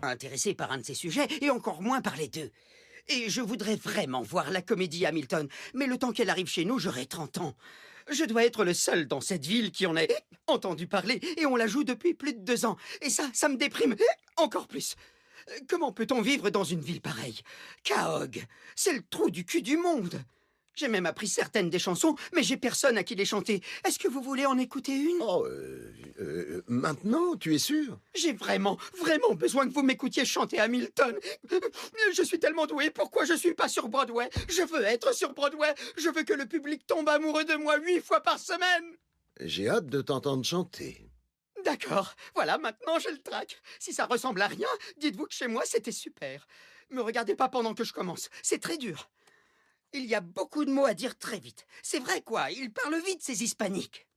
intéressé par un de ces sujets, et encore moins par les deux. Et je voudrais vraiment voir la comédie Hamilton, mais le temps qu'elle arrive chez nous, j'aurai 30 ans. Je dois être le seul dans cette ville qui en ait entendu parler, et on la joue depuis plus de 2 ans. Et ça me déprime encore plus. Comment peut-on vivre dans une ville pareille? Caog, c'est le trou du cul du monde. J'ai même appris certaines des chansons, mais j'ai personne à qui les chanter. Est-ce que vous voulez en écouter une? Oh, maintenant, tu es sûr? J'ai vraiment besoin que vous m'écoutiez chanter Hamilton. Je suis tellement doué, pourquoi je suis pas sur Broadway? Je veux être sur Broadway. Je veux que le public tombe amoureux de moi 8 fois par semaine. J'ai hâte de t'entendre chanter. D'accord, voilà, maintenant je le traque. Si ça ressemble à rien, dites-vous que chez moi c'était super. Me regardez pas pendant que je commence, c'est très dur. Il y a beaucoup de mots à dire très vite. C'est vrai quoi, ils parlent vite ces hispaniques.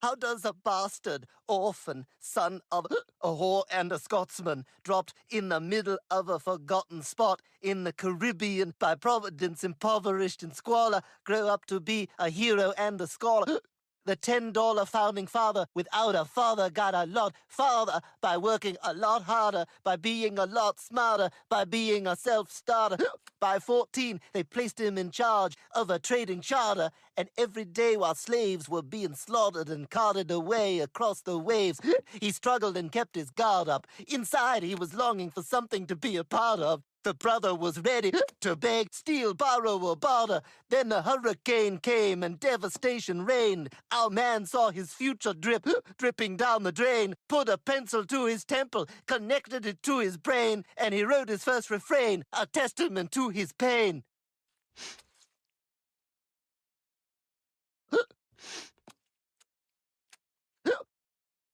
How does a bastard, orphan, son of a whore and a Scotsman, dropped in the middle of a forgotten spot in the Caribbean by Providence, impoverished in squalor, grow up to be a hero and a scholar? The $10 founding father without a father got a lot farther by working a lot harder, by being a lot smarter, by being a self-starter. By 14, they placed him in charge of a trading charter, and every day while slaves were being slaughtered and carted away across the waves, he struggled and kept his guard up. Inside, he was longing for something to be a part of. The brother was ready to beg, steal, borrow, or barter. Then a hurricane came and devastation reigned. Our man saw his future dripping down the drain, put a pencil to his temple, connected it to his brain, and he wrote his first refrain, a testament to his pain.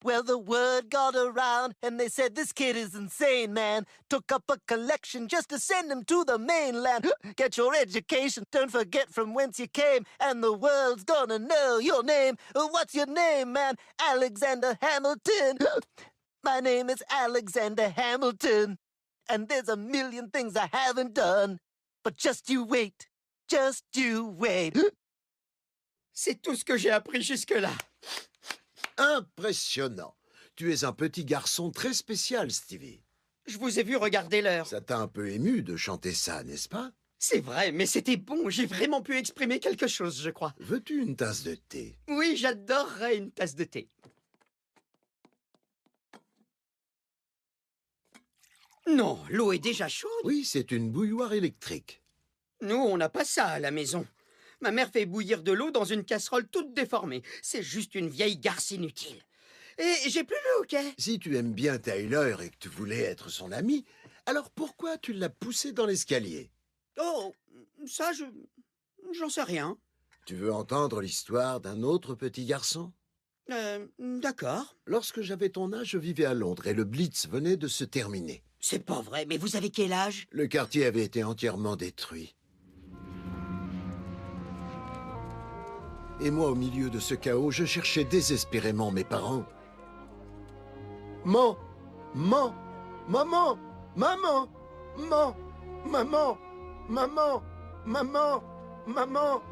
Well, the word got around, and they said, this kid is insane, man. Took up a collection just to send him to the mainland. Get your education, don't forget from whence you came, and the world's gonna know your name. What's your name, man? Alexander Hamilton. My name is Alexander Hamilton, and there's a million things I haven't done. But just you wait, just you wait. C'est tout ce que j'ai appris jusque-là. Impressionnant. Tu es un petit garçon très spécial, Stevie. Je vous ai vu regarder l'heure. Ça t'a un peu ému de chanter ça, n'est-ce pas? C'est vrai, mais c'était bon. J'ai vraiment pu exprimer quelque chose, je crois. Veux-tu une tasse de thé? Oui, j'adorerais une tasse de thé. Non, l'eau est déjà chaude. Oui, c'est une bouilloire électrique. Nous, on n'a pas ça à la maison. Ma mère fait bouillir de l'eau dans une casserole toute déformée. C'est juste une vieille garce inutile. Et j'ai plus le hoquet. Si tu aimes bien Tyler et que tu voulais être son ami, alors pourquoi tu l'as poussé dans l'escalier? Oh, ça, j'en sais rien. Tu veux entendre l'histoire d'un autre petit garçon? D'accord. Lorsque j'avais ton âge, je vivais à Londres et le Blitz venait de se terminer. C'est pas vrai, mais vous avez quel âge? Le quartier avait été entièrement détruit. Et moi, au milieu de ce chaos, je cherchais désespérément mes parents. Maman, maman, maman, maman, maman, maman, maman, maman, maman.